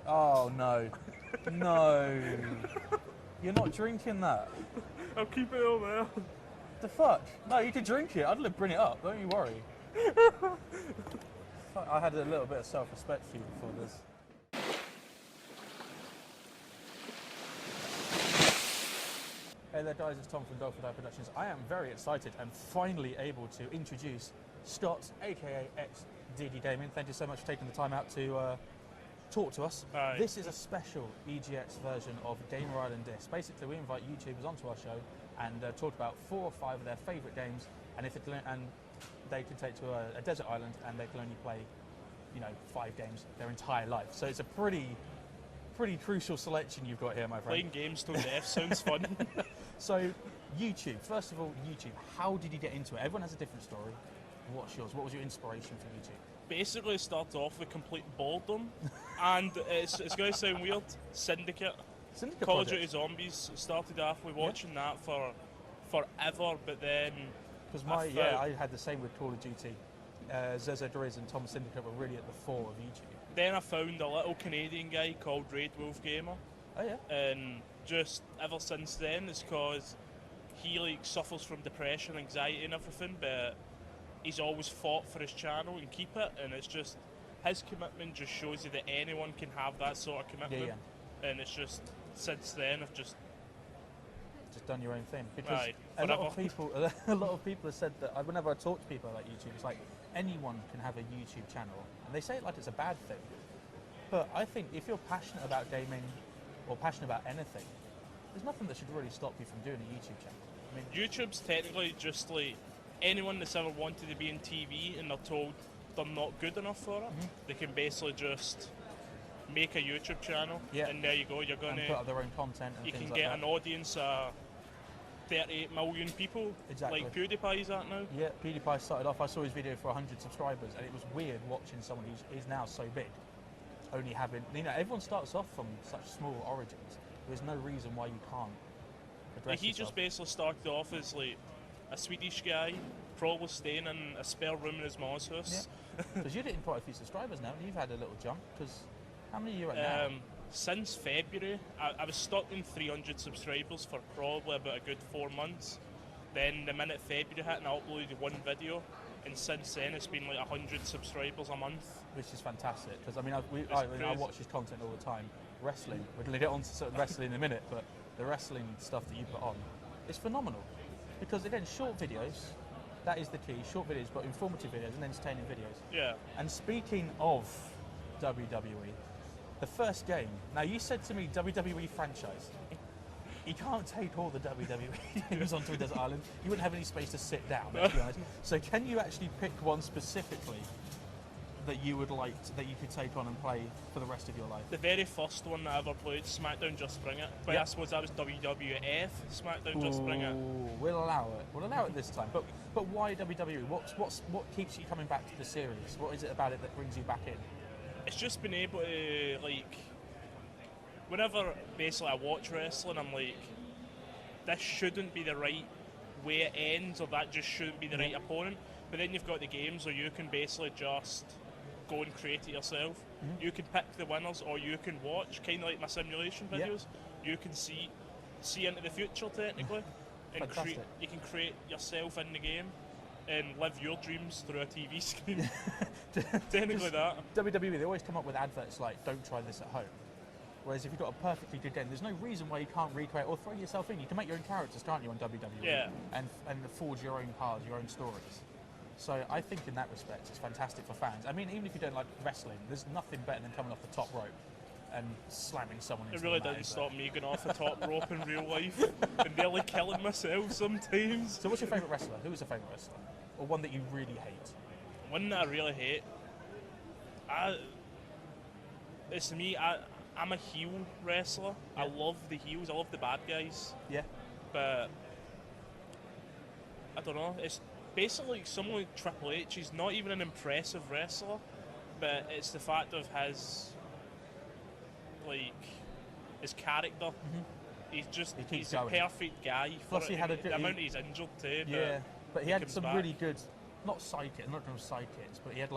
Oh, no. No. You're not drinking that. I'll keep it all there. The fuck? No, you can drink it. I'd bring it up. Don't you worry. Fuck, I had a little bit of self-respect for you before this. Hey there guys, it's Tom from HowDire Productions. I am very excited and finally able to introduce Scott, aka XdiggyGaming. Thank you so much for taking the time out to talk to us. Hi. This is a special EGX version of Gamer Island Disc. Basically, we invite YouTubers onto our show and talk about 4 or 5 of their favourite games, and they can take to a desert island and they can only play, 5 games their entire life. So it's a pretty crucial selection you've got here, my friend. Playing games till death sounds fun. So, YouTube. First of all, YouTube. How did you get into it? Everyone has a different story. What's yours? What was your inspiration for YouTube? Basically, it started off with complete boredom, and it's going to sound weird. Syndicate. Call of Duty Zombies started off with watching that for forever, but then because I had the same with Call of Duty. ZZRiz and Tom Syndicate were really at the fore of YouTube. Then I found a little Canadian guy called Raid Wolf Gamer. Oh yeah. And just ever since then, it's because he suffers from depression, anxiety, and everything, but he's always fought for his channel and keep it, and it's just his commitment just shows you that anyone can have that sort of commitment. Yeah. And it's just since then I've just done your own thing, because Aye, a lot of people have said that whenever I talk to people about YouTube, it's like anyone can have a YouTube channel, and they say it like it's a bad thing. But I think if you're passionate about gaming or passionate about anything, there's nothing that should really stop you from doing a YouTube channel. I mean, YouTube's technically just like anyone that's ever wanted to be in TV and they're told they're not good enough for it, they can basically just make a YouTube channel, and there you go. You're going to put up their own content. And you things can like get that. An audience of 38 million people, Exactly. like PewDiePie's at now. Yeah, PewDiePie started off. I saw his video for 100 subscribers, and it was weird watching someone who's now so big, only having. Everyone starts off from such small origins. There's no reason why you can't address He yourself. just basically started off as like a Swedish guy, probably staying in a spare room in his mom's house. Because you're getting quite a few subscribers now, and you've had a little jump. Because how many are you at now? Since February, I was stuck in 300 subscribers for probably about a good 4 months. Then the minute February hit, and I uploaded 1 video, and since then it's been like 100 subscribers a month. Which is fantastic, because I watch his content all the time. Wrestling, we're going to get on to certain wrestling in a minute, but the wrestling stuff that you put on is phenomenal. Because again, short videos, that is the key. Short videos, but informative videos and entertaining videos. Yeah. And speaking of WWE, the first game. Now you said to me WWE franchise. You can't take all the WWE games onto a desert island. You wouldn't have any space to sit down, let's be honest. So can you actually pick one specifically that you would like that you could take on and play for the rest of your life? The very first one that I ever played, SmackDown Just Bring It. But I suppose that was WWF SmackDown Just Bring It. We'll allow it. We'll allow it this time. But why WWE? What keeps you coming back to the series? What is it about it that brings you back in? It's just been able to, whenever basically I watch wrestling, I'm like, this shouldn't be the right way it ends, or that just shouldn't be the right opponent. But then you've got the games where you can basically just go and create it yourself. You can pick the winners, or you can watch, kind of like my simulation videos. You can see into the future technically, and you can create yourself in the game and live your dreams through a TV screen. Technically that. WWE, they always come up with adverts like, don't try this at home. Whereas if you've got a perfectly good game, there's no reason why you can't recreate or throw yourself in. You can make your own characters, can't you, on WWE? Yeah. And forge your own paths, your own stories. So I think in that respect, it's fantastic for fans. I mean, even if you don't like wrestling, there's nothing better than coming off the top rope and slamming someone into It really the mat, didn't stop me going off the top rope in real life and nearly killing myself sometimes. So what's your favourite wrestler? Who is your favourite wrestler? Or one that you really hate? One that I really hate? It's me. I'm a heel wrestler. Yeah. I love the heels. I love the bad guys. Yeah. But I don't know. It's basically someone like Triple H. He's not even an impressive wrestler, but it's the fact of his character. He's a perfect guy. Plus, he had the amount he's injured too. Yeah, but he had some back. Really good, not sidekicks, I'm not going to sidekicks, but he had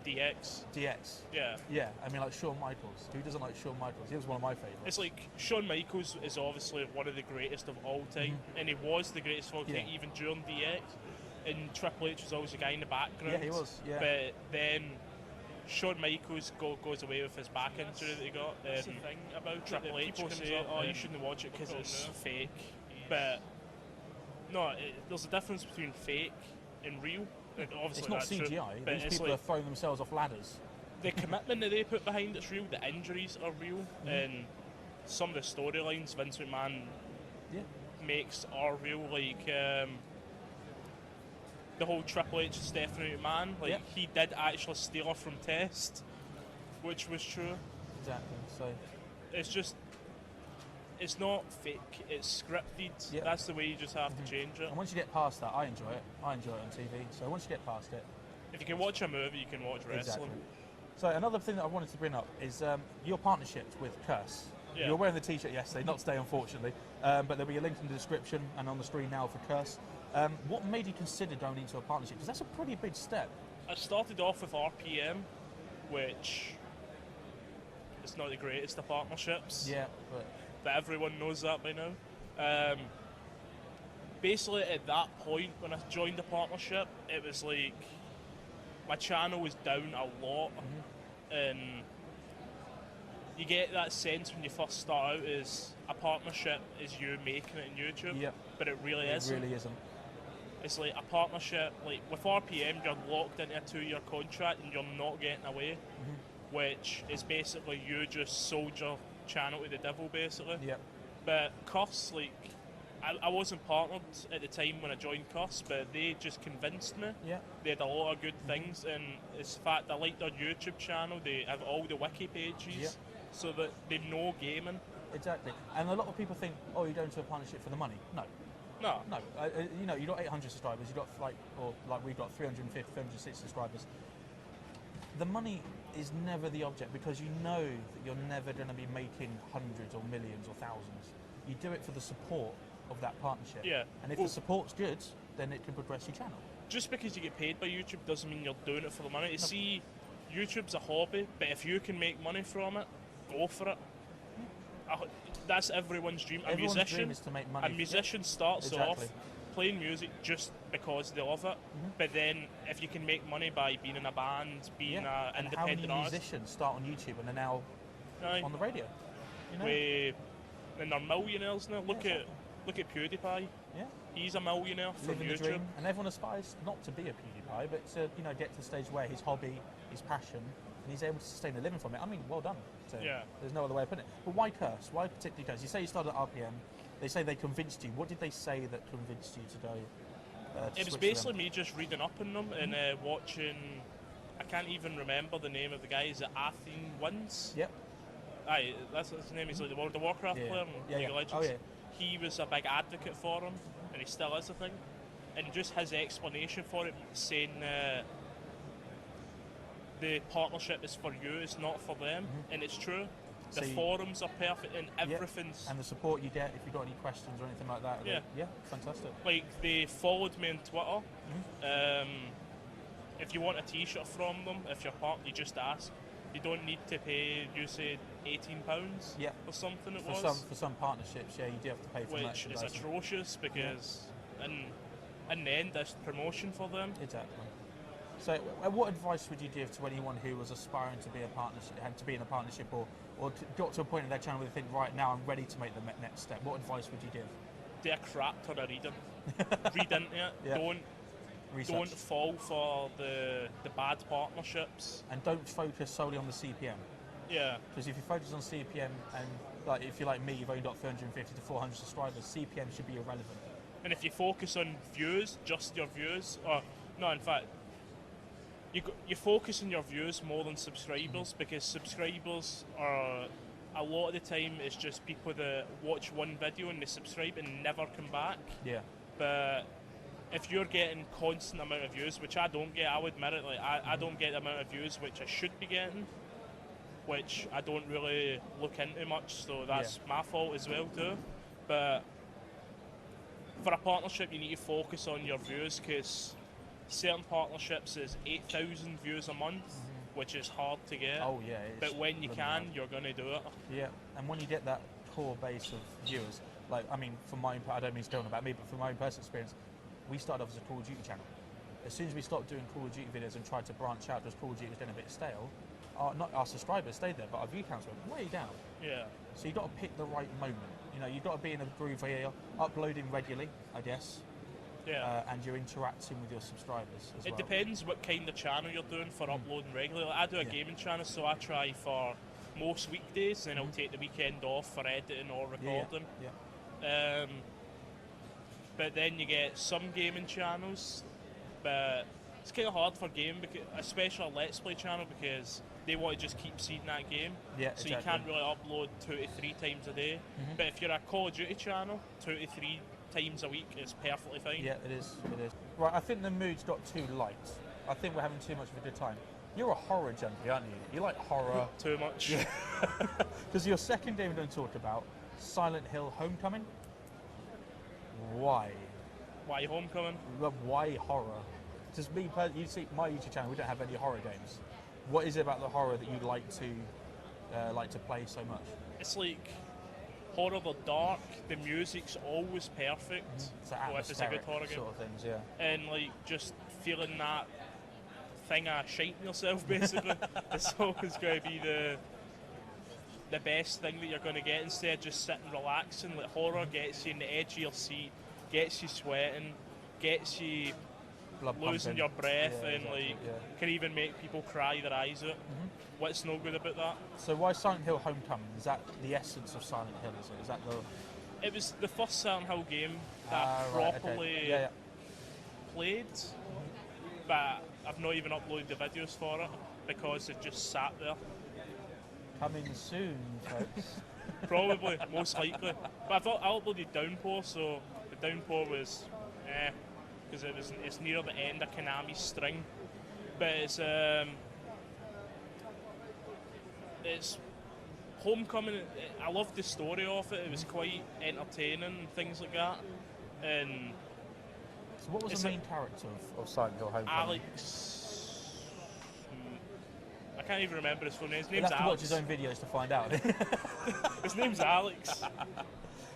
DX. DX. Yeah. Yeah, I mean, like Shawn Michaels. Who doesn't like Shawn Michaels? He was one of my favourites. It's like Shawn Michaels is obviously one of the greatest of all time, and he was the greatest of all time even during DX. And Triple H was always a guy in the background. Yeah, he was. Yeah. But then Shawn Michaels goes away with his back injury that he got. That's the thing about Triple H. People say, "Oh, you shouldn't watch it because it's fake." But no, there's a difference between fake and real. And obviously It's not that's CGI. true, but These it's people like are throwing themselves off ladders. the commitment that they put behind it's real. The injuries are real, and some of the storylines Vince McMahon makes are real. Like the whole Triple H and Stephanie McMahon. Like he did actually steal her from Test, which was true. Exactly. So It's just. It's not fake, it's scripted. Yep. That's the way you just have to change it. and once you get past that, I enjoy it. I enjoy it on TV. So once you get past it, If you can watch a movie, you can watch wrestling. exactly. So another thing that I wanted to bring up is your partnership with Curse. Yeah. You were wearing the T-shirt yesterday, not today, unfortunately. But there'll be a link in the description and on the screen now for Curse. What made you consider going into a partnership? Because that's a pretty big step. I started off with RPM, which is not the greatest of partnerships. Yeah, But everyone knows that by now. Basically, at that point, when I joined the partnership, it was like my channel was down a lot, and you get that sense when you first start out is a partnership is you making it on YouTube, Yep. but it really it isn't. really isn't. It's like a partnership, like with RPM, you're locked into a 2-year contract and you're not getting away, which is basically you just sold your channel to the devil, basically. Yep. But Cuss, like, I wasn't partnered at the time when I joined Cuss, but they just convinced me. Yeah. They had a lot of good things, and it's the fact I like their YouTube channel. They have all the wiki pages, so that they know gaming. Exactly. And a lot of people think, oh, you're going to a partnership for the money. No. No. No. You know, you've got 800 subscribers. You've got like we've got 350, 360 subscribers. The money is never the object because you know that you're never going to be making hundreds or millions or thousands. You do it for the support of that partnership. Yeah. And if the support's good, then it can progress your channel. Just because you get paid by YouTube doesn't mean you're doing it for the money. You see, YouTube's a hobby, but if you can make money from it, go for it. That's everyone's dream. Everyone's dream is to make money. A musician starts Exactly. off playing music just because they love it, but then if you can make money by being in a band, being an And independent how many artist, musicians start on YouTube and are now Aye. on the radio? You know? and they're millionaires now. Look at PewDiePie. Yeah. He's a millionaire from Living the YouTube. dream, and everyone aspires not to be a PewDiePie, but to get to the stage where his hobby, his passion, and he's able to sustain a living from it. I mean, well done. So Yeah. There's no other way of putting it. But why Curse? Why particularly Curse? You say you started at RPM. They say they convinced you. What did they say that convinced you to go? To It was switch to basically them? me just reading up on them and watching. I can't even remember the name of the guy. Is it Athene Wins? Yep. Aye, that's his name. He's like the World of Warcraft Yeah. player in Yeah, League yeah. of Legends. Oh, yeah. He was a big advocate for him, and he still is, I think. And just his explanation for it, saying the partnership is for you, it's not for them, and it's true. The So forums are perfect, and Yep. everything's And the support you get if you've got any questions or anything like that. Yeah. Yeah, fantastic. like they followed me on Twitter. If you want a T-shirt from them, if you're part, you just ask. You don't need to pay. You say £18 Yeah. or something. It For was. some partnerships, yeah, you do have to pay for Which is merchandise. atrocious because in the end it's promotion for them. Exactly. So, what advice would you give to anyone who was aspiring to be a partnership, had to be in a partnership, or got to a point in their channel where they think, right now, I'm ready to make the next step? What advice would you give? Do a crap ton of reading. Read into it. Yeah. Don't Research. fall for the bad partnerships. And don't focus solely on the CPM. Yeah. Because if you focus on CPM, and like if you're like me, you've only got 350 to 400 subscribers, CPM should be irrelevant. And if you focus on views, just your views, or no, in fact, you focus on your views more than subscribers, because subscribers are a lot of the time it's just people that watch one video and they subscribe and never come back. Yeah. But if you're getting constant amount of views, which I don't get, I would admit it, like I don't get the amount of views which I should be getting, which I don't really look into much, so that's my fault as well too. But for a partnership, you need to focus on your views, because certain partnerships is 8,000 views a month, which is hard to get. Oh yeah, it's But when you bloody can, hard. you're going to do it. Yeah, and when you get that core base of viewers, like, I mean, from my own, I don't mean to go on about me, but from my own personal experience, we started off as a Call of Duty channel. As soon as we stopped doing Call of Duty videos and tried to branch out because Call of Duty was getting a bit stale, not our subscribers stayed there, but our view counts went way down. Yeah. So you've got to pick the right moment. You know, you've got to be in a groove where you're uploading regularly, I guess, Yeah. and you're interacting with your subscribers as It well. depends what kind of channel you're doing for uploading regularly. Like, I do a Yeah. gaming channel, so I try for most weekdays, and I'll take the weekend off for editing or recording. Yeah. But then you get some gaming channels, but it's kind of hard for gaming, because, especially a Let's Play channel, because they want to just keep seeing that game. Yeah, So exactly. you can't really upload 2 to 3 times a day. But if you're a Call of Duty channel, 2 to 3 times a week is perfectly fine. Yeah, it is. It is. Right, I think the mood's got too light. I think we're having too much of a good time. You're a horror junkie, aren't you? You like horror. Too much. Because your second game we're going to talk about, Silent Hill Homecoming. Why? Why Homecoming? Why horror? Just me, you see, my YouTube channel, we don't have any horror games. What is it about the horror that you like to play so much? It's like horror, the dark, the music's always perfect. It's Well, if it's a good atmospheric horror game. sort of things, yeah. And like just feeling that thing of shite in yourself, basically. It's always going to be the best thing that you're going to get, instead of just sitting relaxing. Like, horror gets you in the edge of your seat, gets you sweating, gets you Blood losing pumping. your breath, Yeah, and exactly, like yeah. can even make people cry their eyes out. What's no good about that? So why Silent Hill Homecoming? Is that the essence of Silent Hill? Is that the? It was the first Silent Hill game that I Right, okay. properly Yeah, played, but I've not even uploaded the videos for it because it just sat there. coming soon, folks. Probably, most likely. But I thought I uploaded Downpour, so the Downpour was because it's near the end of Konami's string. But it's Homecoming. I loved the story of it. It was quite entertaining and things like that. And So what was It's the a- main character of Silent Hill Homecoming? Alex, I can't even remember his full name. His You'll name's have to watch Alex. his own videos to find out. His name's Alex.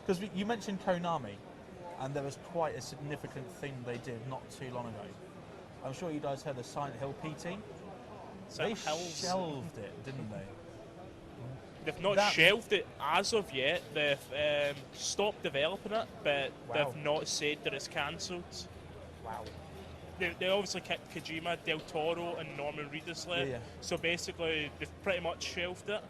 Because you mentioned Konami, and there was quite a significant thing they did not too long ago. I'm sure you guys heard the Silent Hill PT. They Silent Hills. shelved it, didn't they? They've not That- shelved it as of yet. They've stopped developing it, but Wow. they've not said that it's cancelled. Wow. They obviously kept Kojima, Del Toro, and Norman Reedus left. Yeah. So basically, they've pretty much shelved it.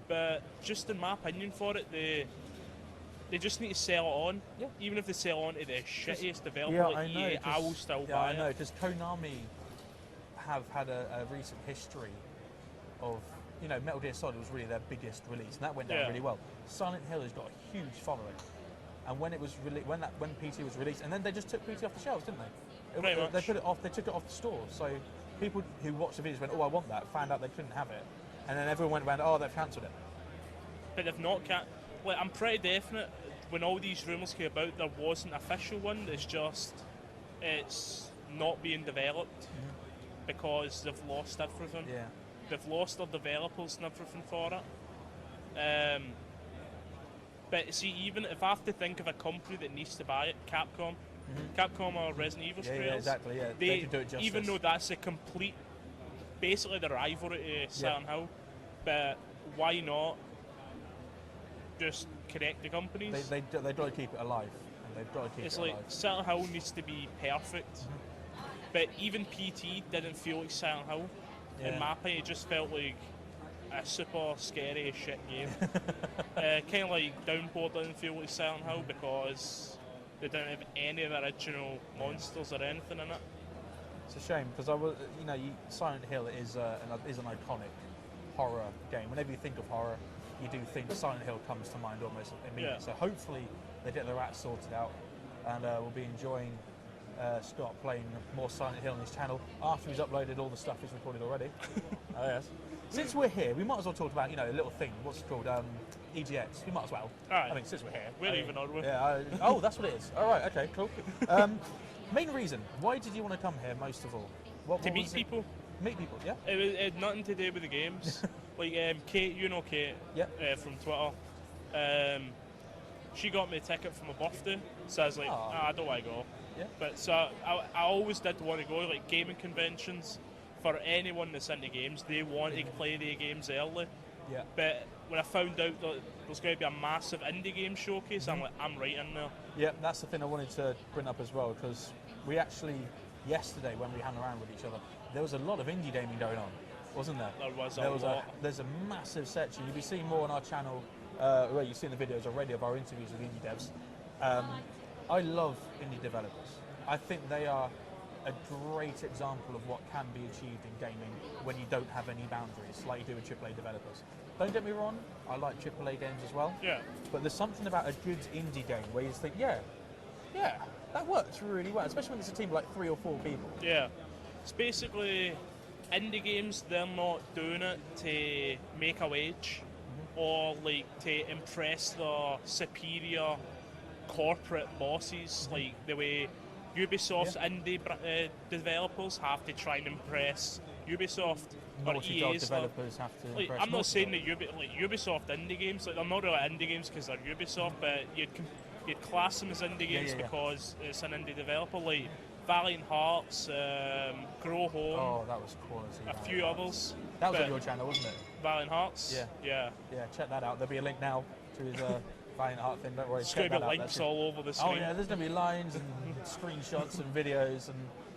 But just in my opinion for it, they just need to sell it on. Yeah. Even if they sell on to the shittiest developer Yeah, like I know. EA, I will still buy I know, it. because Konami have had a recent history of, you know, Metal Gear Solid was really their biggest release, and that went down Yeah. really well. Silent Hill has got a huge following, and when it was when PT was released, and then they just took PT off the shelves, didn't they? Pretty They much. put it off. They took it off the store. So people who watched the videos went, "Oh, I want that." Found out they couldn't have it, and then everyone went around, "Oh, they've cancelled it." But they've not like, I'm pretty definite when all these rumours came about, there was an official one. It's not being developed because they've lost everything. Yeah. They've lost their developers and everything for it. But see, even if I have to think of a company that needs to buy it, Capcom. Capcom or Resident Evil Yeah, creators. exactly. Yeah, they could do it justice. Even though that's a complete, basically the rivalry to Silent Hill, but why not just connect the companies? they've got to keep it alive, and they've got to keep It's it like alive. Silent Hill needs to be perfect, but even PT didn't feel like Silent Hill. Yeah. In my opinion, it just felt like a super scary as shit game. Kind of like Downpour didn't feel like Silent Hill because they don't have any of the original monsters or anything in it. It's a shame because Silent Hill is an iconic horror game. Whenever you think of horror, you do think Silent Hill comes to mind almost immediately. Yeah. So hopefully they get their act sorted out, and we'll be enjoying Scott playing more Silent Hill on his channel after he's uploaded all the stuff he's recorded already. Oh yes. Since we're here, we might as well talk about a little thing. What's it called? EGX. We might as well. Alright. I mean, since we're here, We're I mean, even on with. Yeah. Oh, that's what it is. All right. Okay. Cool. Main reason. Why did you want to come here most of all? What To was meet it? people. Meet people, yeah? It had nothing to do with the games. Like Kate, you know Kate, Yeah. from Twitter. She got me a ticket for my birthday, so I was like, Aw. I don't want to go. Yeah. But so I always did want to go, like gaming conventions. For anyone that's into games, they want to play their games early. Yeah. But when I found out that there's going to be a massive indie game showcase, I'm like, I'm right in there. Yeah, that's the thing I wanted to bring up as well, because we actually, yesterday when we hung around with each other, there was a lot of indie gaming going on, wasn't there? There was a lot. There's a massive section. You'll be seeing more on our channel, where you've seen the videos already of our interviews with indie devs. I love indie developers. I think they are a great example of what can be achieved in gaming when you don't have any boundaries, like you do with AAA developers. Don't get me wrong, I like AAA games as well. Yeah. But there's something about a good indie game where you just think, yeah, that works really well, especially when it's a team of like 3 or 4 people. Yeah. It's basically indie games, they're not doing it to make a wage or like to impress the superior corporate bosses, like the way Ubisoft's indie developers have to try and impress Ubisoft. Or Naughty Dog EA's developers have to like, impress I'm not Naughty saying Dog. that Ubisoft indie games, like they're not really indie games because they're Ubisoft, but you'd class them as indie games yeah. because it's an indie developer, like Valiant Hearts, Grow Home, Oh, that was quality. a Valiant few Hearts. others. That was but on your channel, wasn't it? Valiant Hearts? Yeah. Yeah, check that out. There'll be a link now to his Valiant Heart thing. Don't worry, It's check going to that be out. links That's it. all over the Oh screen. yeah, there's going to be lines and screenshots and videos and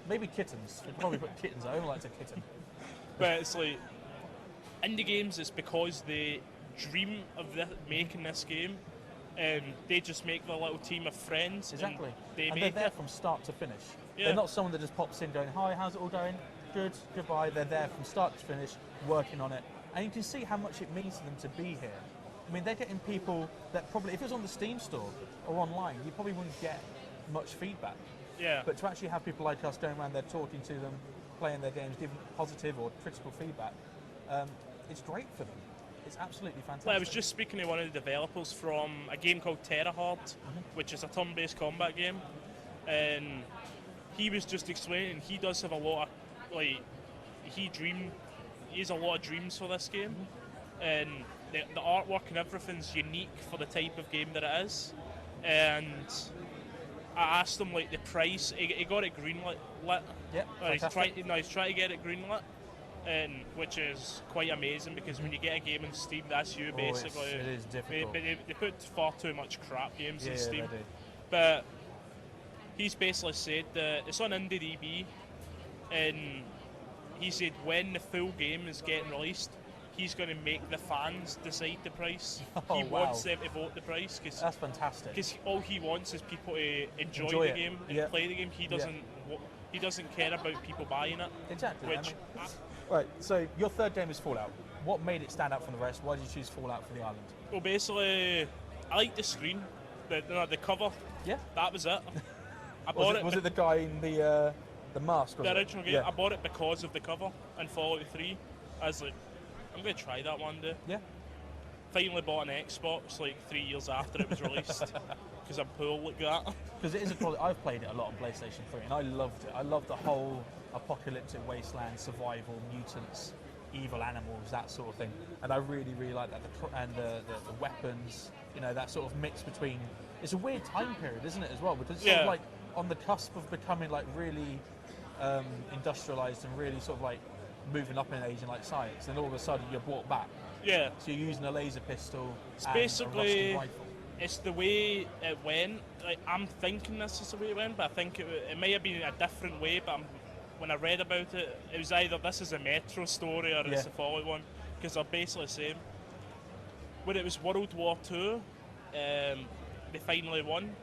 maybe kittens. We'll probably put kittens. I only like a kitten. But it's like, indie games is because they dream of making this game, and they just make their little team of friends. Exactly. And they And make they're there it. from start to finish. Yeah. They're not someone that just pops in going, hi, how's it all going? Good, goodbye. They're there from start to finish, working on it. And you can see how much it means to them to be here. I mean, they're getting people that probably, if it was on the Steam store or online, you probably wouldn't get much feedback. Yeah. But to actually have people like us going around there talking to them, playing their games, giving positive or critical feedback, it's great for them. It's absolutely fantastic. Well, I was just speaking to one of the developers from a game called Terrahard, which is a turn-based combat game, and he was just explaining he does have a lot of, like, he has a lot of dreams for this game, and the artwork and everything's unique for the type of game that it is, and I asked him like the price. He got it greenlit. Yeah, He's trying to get it greenlit, and which is quite amazing because when you get a game on Steam, that's you basically. It is difficult. They put far too much crap games Yeah, on Steam. they do. But he's basically said that it's on IndieDB, and he said when the full game is getting released, he's going to make the fans decide the price. Oh, He wow. wants them to vote the price That's fantastic. because all he wants is people to enjoy Enjoy the it. game and Yeah. play the game. He doesn't care about people buying it. Exactly. Which Right, so your third game is Fallout. What made it stand out from the rest? Why did you choose Fallout for the island? well, basically, I like the screen, the cover. Yeah. That was it. I bought Was it the guy in the mask? Was the it? original game. Yeah. I bought it because of the cover and Fallout 3. I was like, I'm going to try that one day. Yeah. Finally bought an Xbox like 3 years after it was released because I'm poor like that. Because it is a quality. I've played it a lot on PlayStation 3 and I loved it. I loved the whole apocalyptic wasteland, survival, mutants, evil animals, that sort of thing. And I really, really like that. The weapons, you know, that sort of mix between. It's a weird time period, isn't it, as well? Because it's sort of like on the cusp of becoming like really industrialized and really sort of like moving up in age and like science. And all of a sudden you're brought back. Yeah. So you're using a laser pistol It's and basically- a rusty rifle. It's the way it went. Like, I'm thinking this is the way it went, but I think it may have been a different way. But when I read about it, it was either this is a Metro story or it's the Fallout one, because they're basically the same. When it was World War II, they finally won,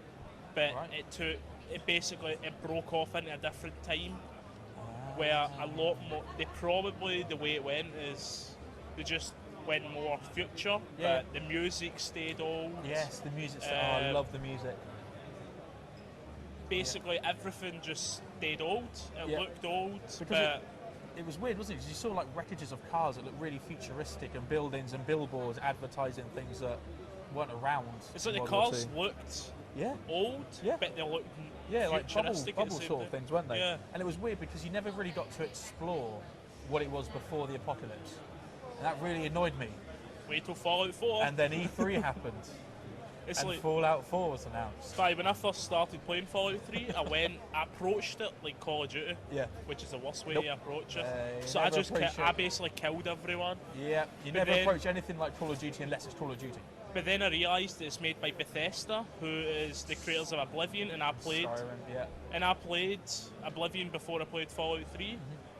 but it broke off into a different time, where a lot more. The way it went is they just went more future, but the music stayed old. Yes, the music. I love the music. Basically, everything just stayed old. It looked old, Because but it was weird, wasn't it? Because you saw like wreckages of cars that looked really futuristic and buildings and billboards advertising things that weren't around. it's like in the World War cars II. looked Yeah. old, Yeah. but they looked Yeah, like futuristic at bubble the same sort of time. things, weren't they? Yeah. And it was weird because you never really got to explore what it was before the apocalypse. And that really annoyed me. Wait till Fallout 4. And then E3 happened. It's and like, Fallout 4 was announced. when I first started playing Fallout 3, I approached it like Call of Duty, which is the worst way to approach it. So I basically killed everyone. Yeah, you never approach anything like Call of Duty unless it's Call of Duty. But then I realised it's made by Bethesda, who is the creators of Oblivion, and I played Oblivion before I played Fallout 3.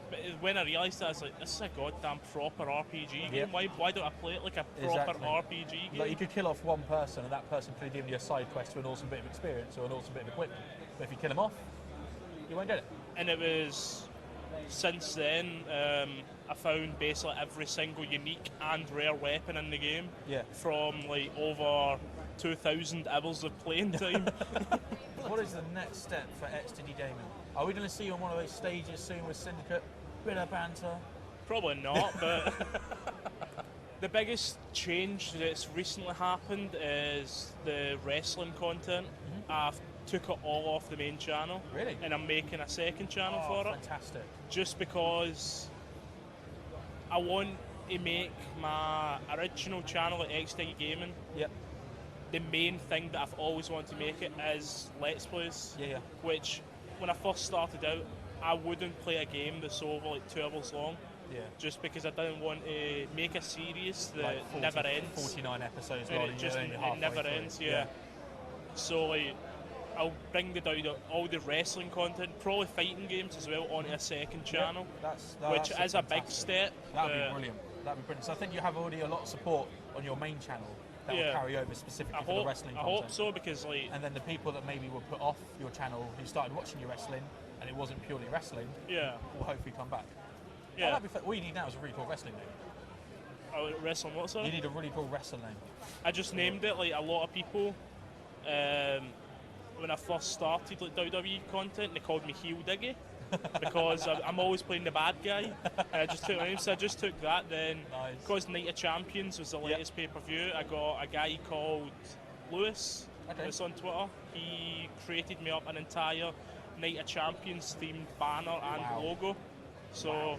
But when I realised that, I was like, this is a goddamn proper RPG game. Why don't I play it like a proper RPG game? Like, you could kill off one person and that person could have given you a side quest to an awesome bit of experience or an awesome bit of equipment. But if you kill them off, you won't get it. And it was, since then, I found basically every single unique and rare weapon in the game. Yeah. From like over 2,000 hours of playing time. What is the next step for XdiggyGaming? Are we going to see you on one of those stages soon with Syndicate? Bit of banter? Probably not, but the biggest change that's recently happened is the wrestling content. I've took it all off the main channel. Really? And I'm making a second channel for it. Fantastic. Just because I want to make my original channel at XdiggyGaming. Yep. The main thing that I've always wanted to make it is Let's Plays. Yeah. Which, when I first started out, I wouldn't play a game that's over like 2 hours long. Yeah. Just because I didn't want to make a series that like 40, never ends. 49 episodes And long. it never ends, yeah. So like, I'll bring all the wrestling content, probably fighting games as well, onto a second channel. Which is a big step. That'd be brilliant. That'd be brilliant. So I think you have already a lot of support on your main channel that will carry over specifically for the wrestling content. I hope so, because like... And then the people that maybe were put off your channel who started watching your wrestling and it wasn't purely wrestling will hopefully come back. Yeah. All you need now is a really cool wrestling name. Oh, wrestling what, sorry? You need a really cool wrestling name. I just named it. Like, a lot of people, when I first started like WWE content, they called me Heel Diggy because I'm always playing the bad guy. And I just took my name, so I just took that. Then, because Night of Champions was the latest pay-per-view, I got a guy called Lewis that's on Twitter. He created me up an entire Night of Champions themed banner and logo. So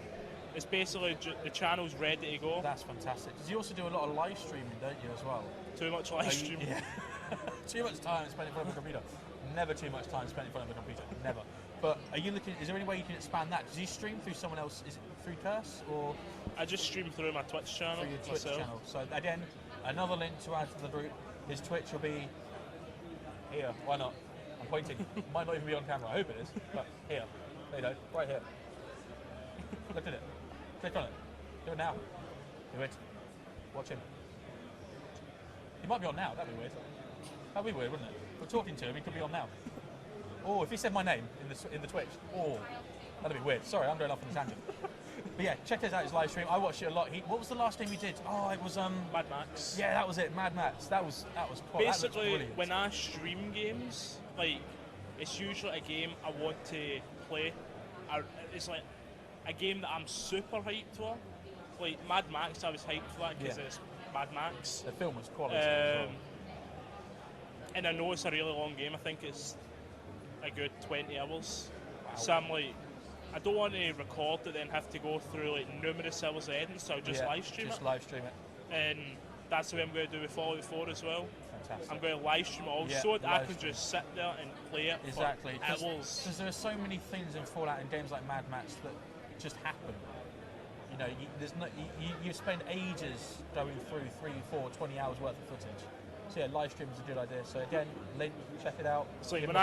it's basically the channel's ready to go. That's fantastic. Because you also do a lot of live streaming, don't you, as well? Too much live streaming. Yeah. Too much time spent in front of a computer. Never too much time spent in front of a computer. Never. But are you looking? Is there any way you can expand that? Does you stream through someone else? Is it through Curse or? I just stream through my Twitch channel. Through your Twitch channel. So again, another link to add to the group. His Twitch will be here. Why not? I'm pointing. Might not even be on camera. I hope it is. But here. There you go. Right here. Look at it. Click on it. Do it now. Do it. Watch him. He might be on now. That'd be weird. That'd be weird, wouldn't it? We're talking to him. He could be on now. Oh, if he said my name in the Twitch. Oh, that'd be weird. Sorry, I'm going off on a tangent. But yeah, check out his live stream. I watched it a lot. What was the last game he did? Oh, it was Mad Max. Yeah, that was it. Mad Max. That was cool. Basically, when I stream games, like, it's usually a game I want to play. It's like a game that I'm super hyped for. Like Mad Max, I was hyped for that because it's Mad Max. The film was quality as well. And I know it's a really long game. I think it's a good 20 hours. Wow. So I'm like, I don't want to record it then have to go through like numerous hours of editing, so I'll just live stream it. Just live stream it. And that's the way I'm going to do with Fallout 4 as well. Fantastic. I'm going to live stream it also. I can just sit there and play it for hours. Because there are so many things in Fallout and games like Mad Max that just happen. You know, you spend ages going through 3, 4, 20 hours worth of footage. So yeah, live stream is a good idea. So again, link, check it out. So when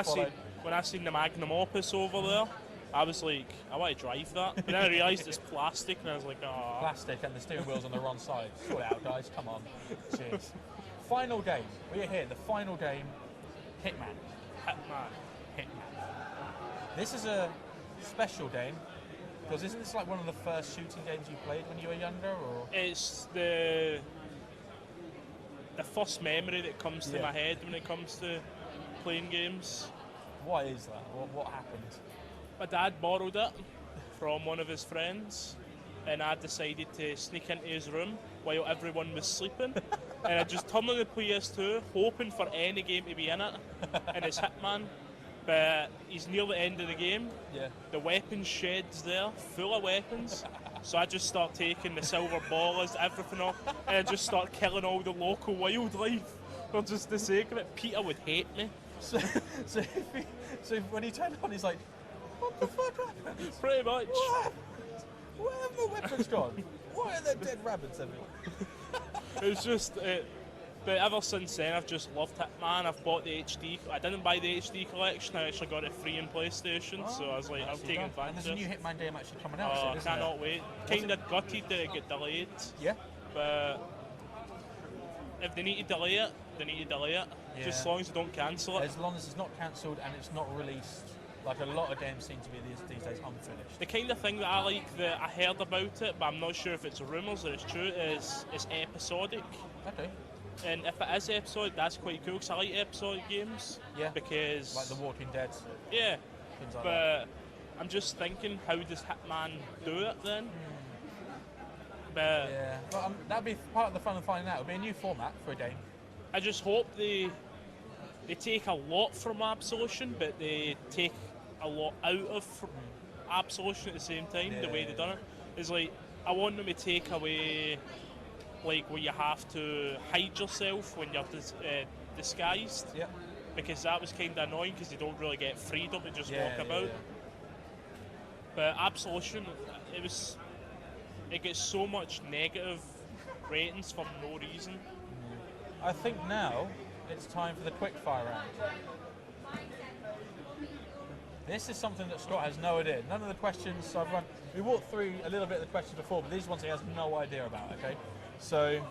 I seen the Magnum Opus over there, I was like, I want to drive that. But then I realised it's plastic, and I was like, oh. Plastic, and the steering wheel's on the wrong side. Sort it out, guys. Come on. Cheers. Final game. We're here. The final game. Hitman. This is a special game. Because isn't this like one of the first shooting games you played when you were younger, or? It's the first memory that comes to my head when it comes to playing games. Why is that? What happened? My dad borrowed it from one of his friends, and I decided to sneak into his room while everyone was sleeping. And I just turned on the PS2, hoping for any game to be in it, and it's Hitman. But he's near the end of the game. Yeah. The weapons shed's there, full of weapons. So I just start taking the silver ballers, everything off, and I just start killing all the local wildlife for just the sake of it. Peter would hate me. So when he turned on, he's like, what the fuck happened? Pretty much. What happened? Where have the weapons gone? Why are there dead rabbits everywhere? It was just, but ever since then I've just loved Hitman. I've bought the HD. I didn't buy the HD collection. I actually got it free in PlayStation. So I was like, I've taken And advantage there's a of new it. Hitman game actually coming out Oh, soon, I isn't cannot wait. Kind of gutted that it got delayed. Yeah. But if they need to delay it, they need to delay it. Yeah. Just as long as they don't cancel it. As long as it's not cancelled and it's not released, like a lot of games seem to be these days unfinished. The kind of thing that I like, that I heard about it, but I'm not sure if it's rumours or it's true, is it's episodic. Okay. And if it is episodic, that's quite cool, because I like episodic games. Yeah. Because... Like The Walking Dead, Yeah. things like that. But I'm just thinking, how does Hitman do it then? But Yeah. Well, that'd be part of the fun of finding out. It'll be a new format for a game. I just hope they take a lot from Absolution, but they take a lot out of Absolution at the same time. The way they've done it is like, I want them to take away, like, where you have to hide yourself when you're disguised. Yeah. Because that was kind of annoying, because you don't really get freedom to just walk about. Yeah. But Absolution, it gets so much negative ratings for no reason. I think now it's time for the Quickfire round. This is something that Scott has no idea. None of the questions I've run. We walked through a little bit of the questions before, but these ones he has no idea about, okay? So,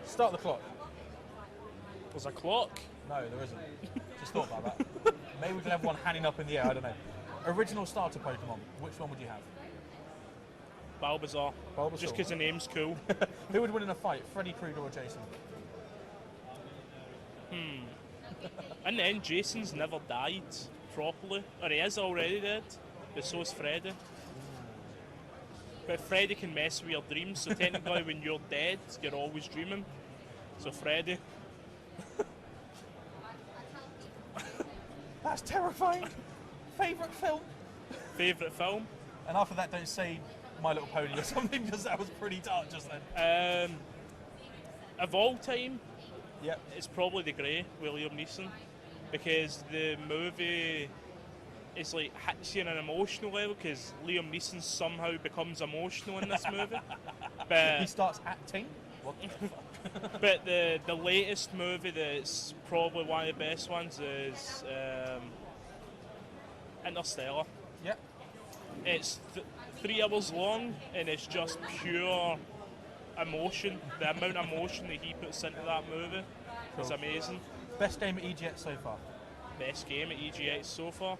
start the clock. There's a clock. No, there isn't. Just thought about that. Maybe we can have one hanging up in the air, I don't know. Original starter Pokemon, which one would you have? Bulbasaur. Bulbasaur. Just because the name's cool. Who would win in a fight, Freddy Krueger or Jason? And then Jason's never died properly. Or he is already dead, but so is Freddy. But Freddy can mess with your dreams, so technically when you're dead, you're always dreaming. So Freddy. That's terrifying. Favourite film? Favourite film? And after that, don't say My Little Pony or something, because that was pretty dark just then. Of all time, Yep. it's probably The Grey with Liam Neeson, because the movie is like hits you on an emotional level, because Liam Neeson somehow becomes emotional in this movie. He But starts acting. What the fuck? but the latest movie that's probably one of the best ones is Interstellar. Yep. It's 3 hours long, and it's just pure emotion. The amount of emotion that he puts into that movie is Cool. amazing. Best game at EGX so far? Best game at EGX so far.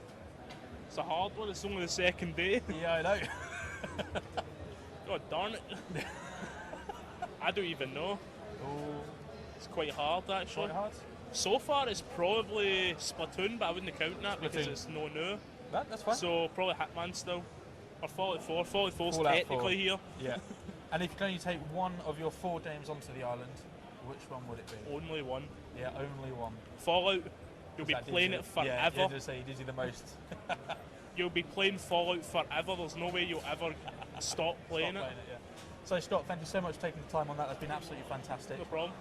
It's a hard one, it's only the second day. Yeah, I know. God darn it. I don't even know. Oh, It's quite hard actually. quite hard. So far it's probably Splatoon, but I wouldn't count that because Splatoon. it's no new. That's fine. So probably Hitman still. Or Fallout 4. Fallout 4's Fallout technically 4. here. Yeah. And if you can only take one of your 4 games onto the island, which one would it be? Only one. Yeah, only one. Fallout, you'll be That did playing you- it forever. Yeah, just say he did you the most. You'll be playing Fallout forever. There's no way you'll ever stop playing Stop it. yeah. So Scott, thank you so much for taking the time on that. That's been absolutely fantastic. No problem.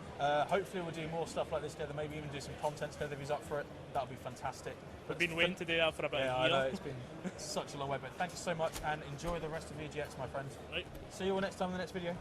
Hopefully we'll do more stuff like this together, maybe even do some content together if he's up for it. That'll be fantastic. We've been waiting to do that for about Yeah, a I year. know, it's been such a long way, but thank you so much and enjoy the rest of VGX, my friend. Right. See you all next time in the next video.